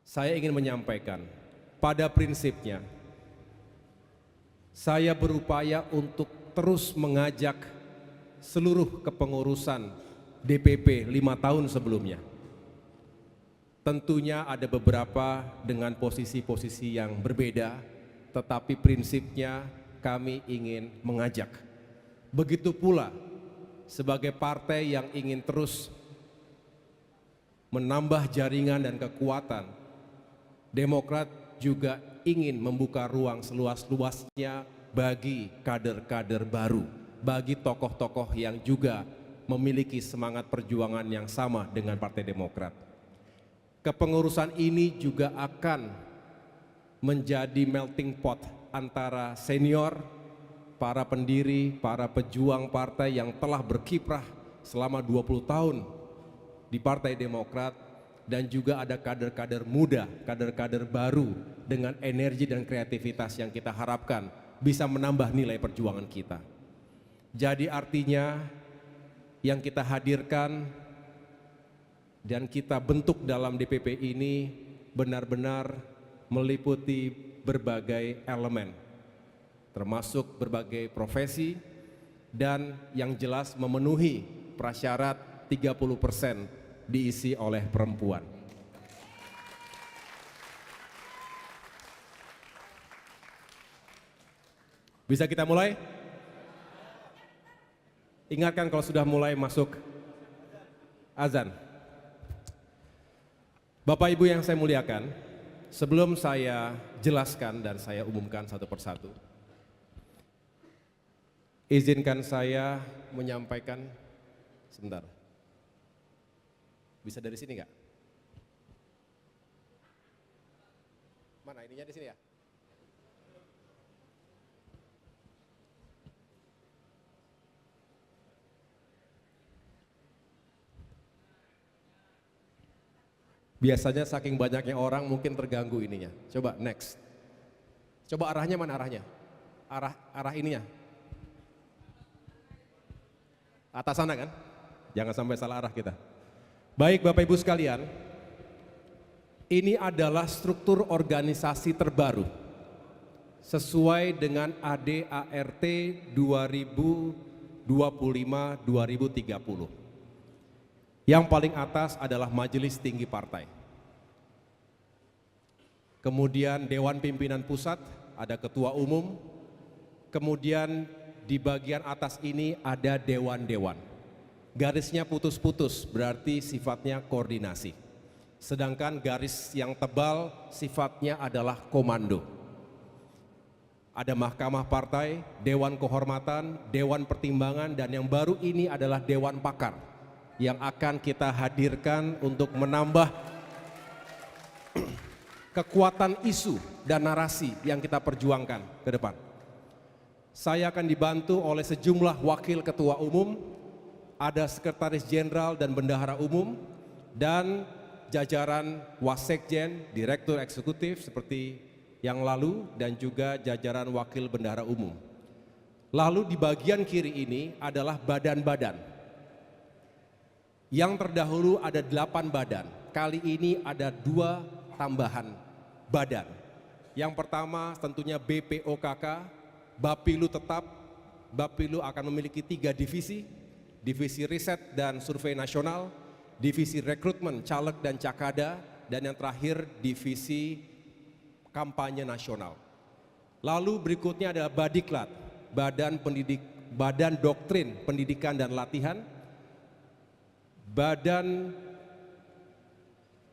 saya ingin menyampaikan, pada prinsipnya, saya berupaya untuk terus mengajak seluruh kepengurusan DPP 5 tahun sebelumnya. Tentunya ada beberapa dengan posisi-posisi yang berbeda, tetapi prinsipnya kami ingin mengajak. Begitu pula sebagai partai yang ingin terus menambah jaringan dan kekuatan, Demokrat juga ingin membuka ruang seluas-luasnya bagi kader-kader baru, bagi tokoh-tokoh yang juga memiliki semangat perjuangan yang sama dengan Partai Demokrat. Kepengurusan ini juga akan menjadi melting pot antara senior, para pendiri, para pejuang partai yang telah berkiprah selama 20 tahun di Partai Demokrat, dan juga ada kader-kader muda, kader-kader baru dengan energi dan kreativitas yang kita harapkan bisa menambah nilai perjuangan kita. Jadi artinya yang kita hadirkan dan kita bentuk dalam DPP ini benar-benar meliputi berbagai elemen, termasuk berbagai profesi, dan yang jelas memenuhi prasyarat 30% diisi oleh perempuan. Bisa kita mulai? Ingatkan kalau sudah mulai masuk azan. Bapak Ibu yang saya muliakan, sebelum saya jelaskan dan saya umumkan satu persatu, izinkan saya menyampaikan sebentar. Bisa dari sini nggak? Mana ininya di sini ya? Biasanya saking banyaknya orang mungkin terganggu ininya. Coba next. Coba arahnya mana arahnya? Arah ininya. Atas sana kan? Jangan sampai salah arah kita. Baik Bapak Ibu sekalian, ini adalah struktur organisasi terbaru sesuai dengan ADART 2025-2030. Yang paling atas adalah Majelis Tinggi Partai. Kemudian Dewan Pimpinan Pusat, ada Ketua Umum. Kemudian di bagian atas ini ada dewan-dewan. Garisnya putus-putus, berarti sifatnya koordinasi. Sedangkan garis yang tebal sifatnya adalah komando. Ada Mahkamah Partai, Dewan Kehormatan, Dewan Pertimbangan, dan yang baru ini adalah Dewan Pakar yang akan kita hadirkan untuk menambah kekuatan isu dan narasi yang kita perjuangkan ke depan. Saya akan dibantu oleh sejumlah wakil ketua umum, ada sekretaris jenderal dan bendahara umum, dan jajaran wasekjen, direktur eksekutif seperti yang lalu, dan juga jajaran wakil bendahara umum. Lalu di bagian kiri ini adalah badan-badan. Yang terdahulu ada 8 badan, kali ini ada 2 tambahan badan. Yang pertama tentunya BPOKK, Bapilu tetap. Bapilu akan memiliki 3 divisi. Divisi Riset dan Survei Nasional, Divisi Rekrutmen Caleg dan Cakada, dan yang terakhir Divisi Kampanye Nasional. Lalu berikutnya ada Badiklat, Badan Doktrin Pendidikan dan Latihan, Badan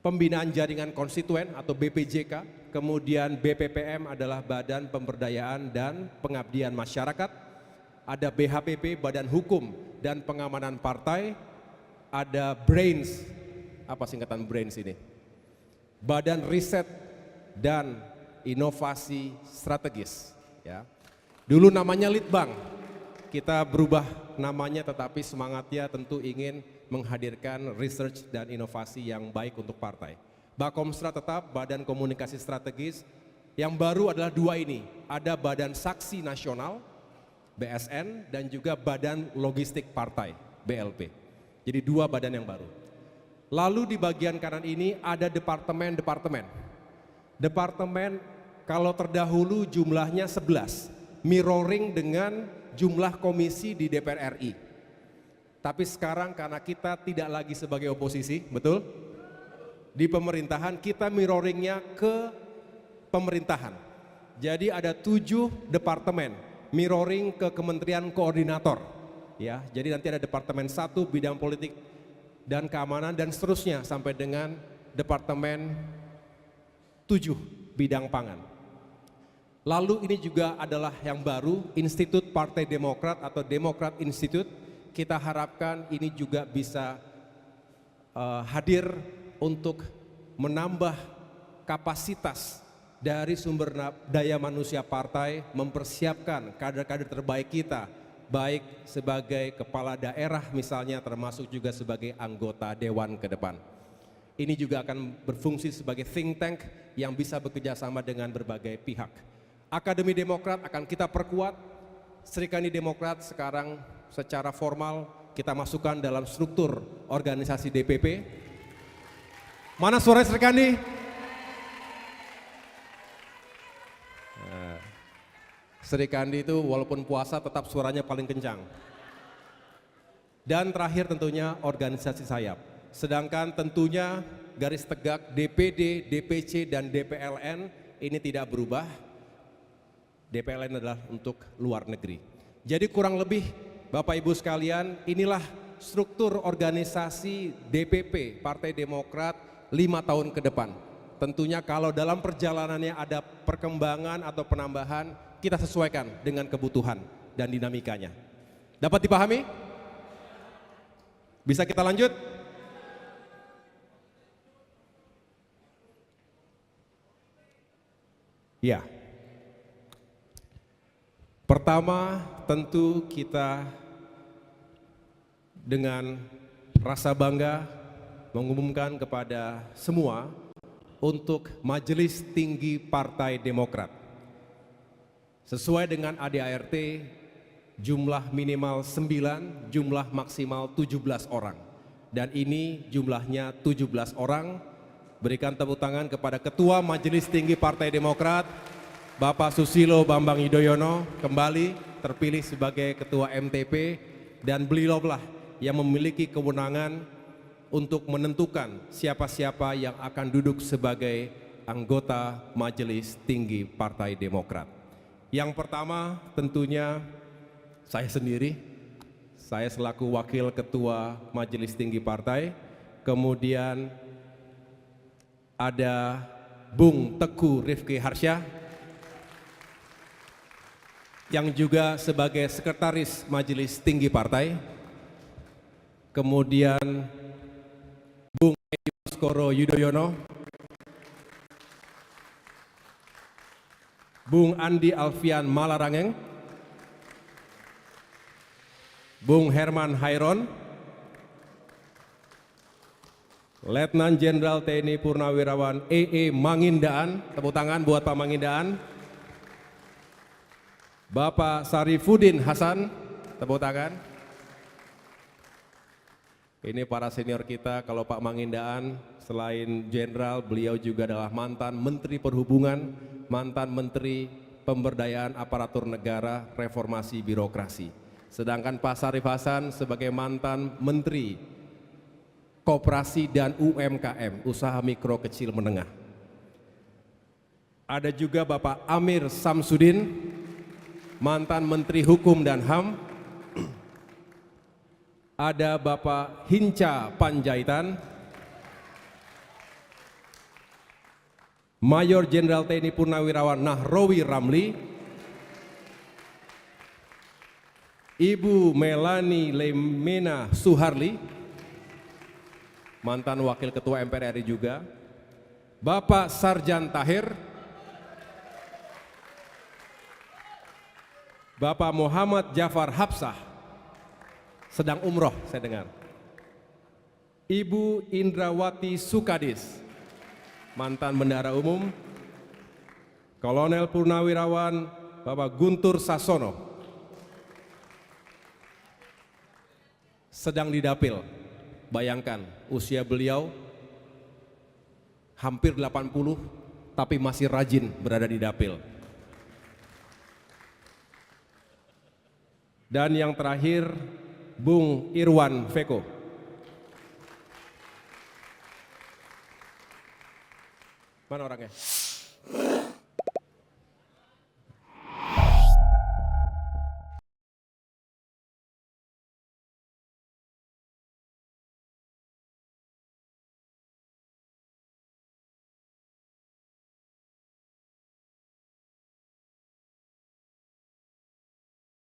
Pembinaan Jaringan Konstituen atau BPJK, kemudian BPPM adalah Badan Pemberdayaan dan Pengabdian Masyarakat, ada BHPP, Badan Hukum dan Pengamanan Partai, ada BRAINS, apa singkatan BRAINS ini? Badan Riset dan Inovasi Strategis. Ya. Dulu namanya Litbang, kita berubah namanya, tetapi semangatnya tentu ingin menghadirkan research dan inovasi yang baik untuk partai. Bakomstra tetap, Badan Komunikasi Strategis. Yang baru adalah 2 ini, ada Badan Saksi Nasional, BSN, dan juga Badan Logistik Partai, BLP. Jadi 2 badan yang baru. Lalu di bagian kanan ini ada departemen-departemen. Departemen kalau terdahulu jumlahnya 11, mirroring dengan jumlah komisi di DPR RI. Tapi sekarang karena kita tidak lagi sebagai oposisi, betul? Di pemerintahan kita mirroringnya ke pemerintahan. Jadi ada 7 departemen, mirroring ke kementerian koordinator. Ya, jadi nanti ada departemen 1 bidang politik dan keamanan dan seterusnya sampai dengan departemen 7 bidang pangan. Lalu ini juga adalah yang baru, Institut Partai Demokrat atau Demokrat Institute. Kita harapkan ini juga bisa hadir untuk menambah kapasitas dari sumber daya manusia partai, mempersiapkan kader-kader terbaik kita, baik sebagai kepala daerah misalnya, termasuk juga sebagai anggota dewan ke depan. Ini juga akan berfungsi sebagai think tank yang bisa bekerja sama dengan berbagai pihak. Akademi Demokrat akan kita perkuat. Serikandi Demokrat sekarang secara formal kita masukkan dalam struktur organisasi DPP. Mana suara Serikandi? Serikandi itu walaupun puasa tetap suaranya paling kencang. Dan terakhir tentunya organisasi sayap. Sedangkan tentunya garis tegak DPD, DPC dan DPLN ini tidak berubah. DPLN adalah untuk luar negeri. Jadi kurang lebih Bapak Ibu sekalian, inilah struktur organisasi DPP Partai Demokrat 5 tahun ke depan. Tentunya kalau dalam perjalanannya ada perkembangan atau penambahan, kita sesuaikan dengan kebutuhan dan dinamikanya. Dapat dipahami? Bisa kita lanjut? Ya. Pertama, tentu kita dengan rasa bangga mengumumkan kepada semua untuk Majelis Tinggi Partai Demokrat. Sesuai dengan ADART, jumlah minimal 9, jumlah maksimal 17 orang. Dan ini jumlahnya 17 orang. Berikan tepuk tangan kepada Ketua Majelis Tinggi Partai Demokrat, Bapak Susilo Bambang Yudhoyono, kembali terpilih sebagai Ketua MTP, dan beliaulah yang memiliki kewenangan untuk menentukan siapa-siapa yang akan duduk sebagai anggota Majelis Tinggi Partai Demokrat. Yang pertama tentunya saya sendiri, saya selaku Wakil Ketua Majelis Tinggi Partai, kemudian ada Bung Teguh Rifki Harsha, yang juga sebagai Sekretaris Majelis Tinggi Partai, kemudian Bung Edi Baskoro Yudhoyono, Bung Andi Alfian Malarangeng, Bung Herman Hairon, Letnan Jenderal TNI Purnawirawan EE Mangindaan, tepuk tangan buat Pak Mangindaan, Bapak Sarifudin Hasan, tepuk tangan. Ini para senior kita. Kalau Pak Mangindaan selain jenderal, beliau juga adalah mantan Menteri Perhubungan, mantan Menteri Pemberdayaan Aparatur Negara, Reformasi Birokrasi. Sedangkan Pak Sarif Hasan sebagai mantan Menteri Koperasi dan UMKM, Usaha Mikro Kecil Menengah. Ada juga Bapak Amir Samsudin, mantan Menteri Hukum dan HAM. Ada Bapak Hinca Panjaitan, Mayor Jenderal TNI Purnawirawan Nahrawi Ramli, Ibu Melani Lemena Suharli, mantan Wakil Ketua MPR RI juga, Bapak Sarjan Tahir, Bapak Muhammad Jafar Hapsah, sedang umroh saya dengar, Ibu Indrawati Sukadis, mantan Bendahara Umum, Kolonel Purnawirawan Bapak Guntur Sasono, sedang didapil, Bayangkan usia beliau hampir 80 tapi masih rajin berada di dapil. Dan yang terakhir, Bung Irwan Veko. Mana orangnya?